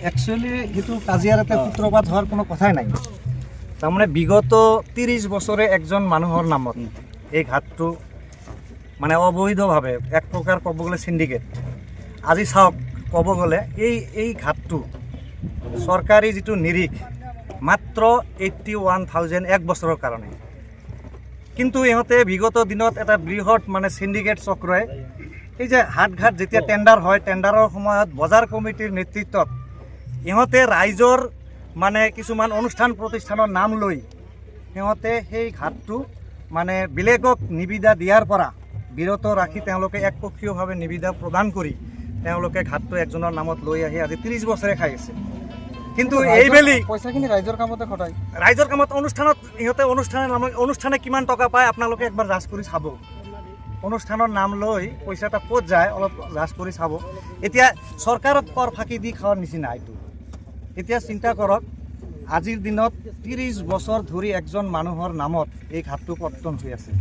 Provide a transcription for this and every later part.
Actually সেইটো কাজিয়াৰ এটা সূত্ৰপাত হোৱাৰ কোনো কথাই নাই। তাৰমানে বিগত 30 বছৰে একজন মানুহৰ নামত এই ঘাটটো মানে অবৈধভাৱে এক প্ৰকাৰ ক'ব গ'লে সিন্ডিকেট। আজি চাওক, ক'ব গ'লে এই ঘাটটো চৰকাৰী যিটো নিৰিখ মাত্ৰ 81,000 এক বছৰৰ কাৰণে, কিন্তু ইহঁতে বিগত দিনত এটা বৃহৎ মানে সিন্ডিকেট চক্ৰই এই যে হাটঘাট যেতিয়া টেণ্ডাৰ হয়, টেণ্ডাৰৰ সময়ত বজাৰ কমিটিৰ নেতৃত্বত ইহঁতে ৰাইজৰ মানে কিছুমান অনুষ্ঠান প্ৰতিষ্ঠানৰ নাম লৈ সিহঁতে সেই ঘাটটো মানে বেলেগক নিবিদা দিয়াৰ পৰা বিৰত ৰাখি তেওঁলোকে একপক্ষীয়ভাৱে নিবিদা প্ৰদান কৰি তেওঁলোকে ঘাটটো একজনৰ নামত লৈ আহি আজি 30 বছৰে খাই আছে। কিন্তু এইবেলি পইচাখিনি ৰাইজৰ কামতে খটায়। ৰাইজৰ কামত অনুষ্ঠানত ইহঁতে অনুষ্ঠানে কিমান টকা পায় আপোনালোকে একবাৰ জাজ কৰি চাব। অনুষ্ঠানৰ নাম লৈ পইচাটা ক'ত যায় অলপ জাজ কৰি চাব। এতিয়া চৰকাৰক কৰ ফাঁকি দি খাৱাৰ নিচিনা এইটো। এতিয়া চিন্তা কৰক, আজিৰ দিনত 30 বছৰ ধৰি একজন মানুহৰ নামত এই ঘাটটো পত্তন হৈ আছে।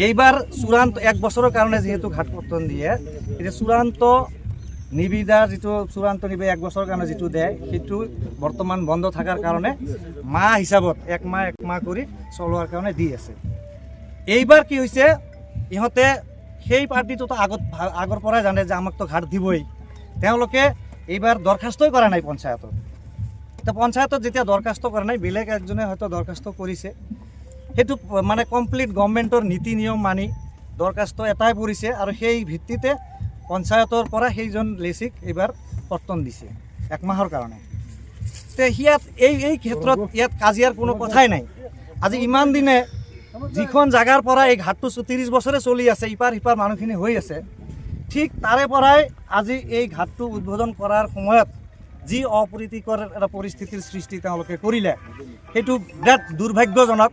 এইবাৰ চূড়ান্ত 1 বছৰৰ কাৰণে যিহেতু ঘাট পত্তন দিয়ে, এতিয়া চূড়ান্ত নিবিদা যিটো চূড়ান্ত নিবিদা 1 বছৰৰ কাৰণে যিটো দিয়ে সেইটো বৰ্তমান বন্ধ থকাৰ কাৰণে মাহ হিচাপত এক মাহ কৰি চলোৱাৰ কাৰণে দি আছে। এইবাৰ কি হৈছে, ইহঁতে সেই পাৰ্টিটোতো আগৰ পৰাই জানে যে আমাকতো ঘাট দিবই। তেওঁলোকে এইবাৰ দৰখাস্তই কৰা নাই পঞ্চায়তত। তো পঞ্চায়তত যেতিয়া দৰখাস্ত কৰা নাই, বেলেগ একজনে হয়তো দৰখাস্ত কৰিছে। সেইটো মানে কমপ্লিট গভৰ্ণমেণ্টৰ নীতি নিয়ম মানি দৰখাস্ত এটাই পৰিছে আৰু সেই ভিত্তিতে পঞ্চায়তৰ পৰা সেইজন লেচিক এইবাৰ পত্তন দিছে 1 মাহৰ কাৰণে। তে ইয়াত এই ক্ষেত্ৰত ইয়াত কাজিয়াৰ কোনো কথাই নাই। আজি ইমান দিনে যিখন জাগাৰ পৰা এই ঘাটটো 30 বছৰে চলি আছে, ইপাৰ সিপাৰ মানুহখিনি হৈ আছে, ঠিক তাৰে পৰাই আজি এই ঘাটটো উদ্বোধন কৰাৰ সময়ত যি অপ্ৰীতিকৰ এটা পৰিস্থিতিৰ সৃষ্টি তেওঁলোকে কৰিলে, সেইটো বিৰাট দুৰ্ভাগ্যজনক।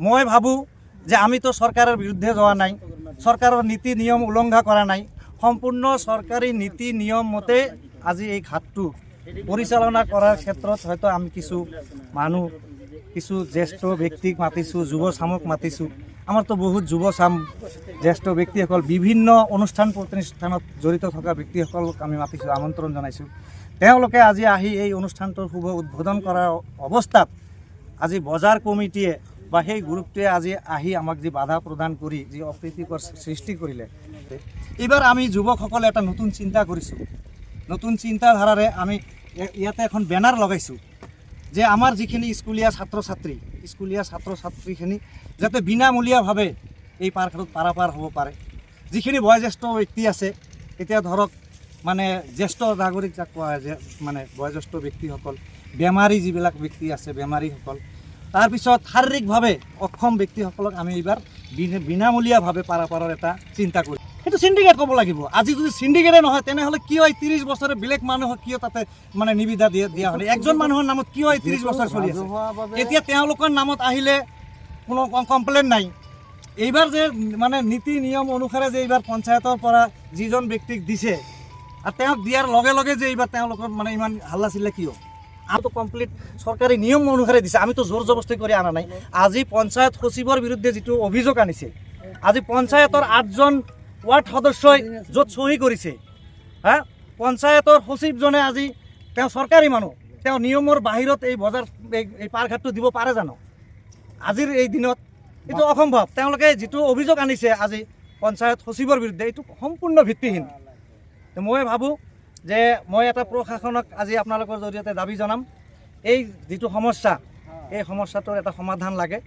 মই ভাবোঁ যে আমিতো চৰকাৰৰ বিৰুদ্ধে যোৱা নাই, চৰকাৰৰ নীতি নিয়ম উলংঘা কৰা নাই, সম্পূৰ্ণ চৰকাৰী নীতি নিয়ম মতে আজি এই ঘাটটো পৰিচালনা কৰাৰ ক্ষেত্ৰত হয়তো আমি কিছু মানুহ, কিছু জ্যেষ্ঠ ব্যক্তিক মাতিছোঁ, যুৱ চামক মাতিছোঁ। আমাৰতো বহুত যুৱ চাম জ্যেষ্ঠ ব্যক্তিসকল, বিভিন্ন অনুষ্ঠান প্ৰতিষ্ঠানত জড়িত থকা ব্যক্তিসকলক আমি মাতিছোঁ, আমন্ত্ৰণ জনাইছোঁ। তেওঁলোকে আজি আহি এই অনুষ্ঠানটোৰ শুভ উদ্বোধন কৰাৰ অৱস্থাত আজি বজাৰ কমিটিয়ে বা সেই গ্ৰুপটোৱে আজি আহি আমাক যি বাধা প্ৰদান কৰি যি অপ্ৰীতিকৰ সৃষ্টি কৰিলে, এইবাৰ আমি যুৱকসকলে এটা নতুন চিন্তা কৰিছোঁ। নতুন চিন্তাধাৰাৰে আমি ইয়াতে এখন বেনাৰ লগাইছোঁ যে আমাৰ যিখিনি স্কুলীয়া ছাত্ৰ ছাত্ৰীখিনি যাতে বিনামূলীয়াভাৱে এই পাৰ্কটোত পাৰাপাৰ হ'ব পাৰে। যিখিনি বয়োজ্যেষ্ঠ ব্যক্তি আছে, এতিয়া ধৰক মানে জ্যেষ্ঠ নাগৰিক যাক কোৱা হয়, যে মানে বয়োজ্যেষ্ঠ ব্যক্তিসকল, বেমাৰী যিবিলাক ব্যক্তি আছে বেমাৰীসকল, তাৰপিছত শাৰীৰিকভাৱে অক্ষম ব্যক্তিসকলক আমি এইবাৰ বিনামূলীয়াভাৱে পাৰাপাৰৰ এটা চিন্তা কৰিম। সেইটো সিন্ডিকেট ক'ব লাগিব। আজি যদি সিন্ডিকেটে নহয় তেনেহ'লে কিয় এই 30 বছৰে বেলেগ মানুহক কিয় তাতে মানে নিবিদা দিয়া হ'লে? একজন মানুহৰ নামত কিয় এই 30 বছৰ চলি আছে? এতিয়া তেওঁলোকৰ নামত আহিলে কোনো কমপ্লেইন নাই। এইবাৰ যে মানে নীতি নিয়ম অনুসাৰে যে এইবাৰ পঞ্চায়তৰ পৰা যিজন ব্যক্তিক দিছে আৰু তেওঁক দিয়াৰ লগে লগে যে এইবাৰ তেওঁলোকৰ মানে ইমান হাল্লা চিল্লা কিয়? আমিতো কমপ্লিট চৰকাৰী নিয়ম অনুসাৰে দিছে, আমিতো জোৰ জবস্তি কৰি অনা নাই। আজি পঞ্চায়ত সচিবৰ বিৰুদ্ধে যিটো অভিযোগ আনিছে, আজি পঞ্চায়তৰ 8জন ৱাৰ্ড সদস্যই য'ত চহী কৰিছে, পঞ্চায়তৰ সচিবজনে আজি তেওঁ চৰকাৰী মানুহ, তেওঁ নিয়মৰ বাহিৰত এই বজাৰ এই পাৰ্কঘাটটো দিব পাৰে জানো? আজিৰ এই দিনত এইটো অসম্ভৱ। তেওঁলোকে যিটো অভিযোগ আনিছে আজি পঞ্চায়ত সচিবৰ বিৰুদ্ধে, এইটো সম্পূৰ্ণ ভিত্তিহীন। মই ভাবোঁ যে মই এটা প্ৰশাসনক আজি আপোনালোকৰ জৰিয়তে দাবী জনাম, এই যিটো সমস্যা, এই সমস্যাটোৰ এটা সমাধান লাগে।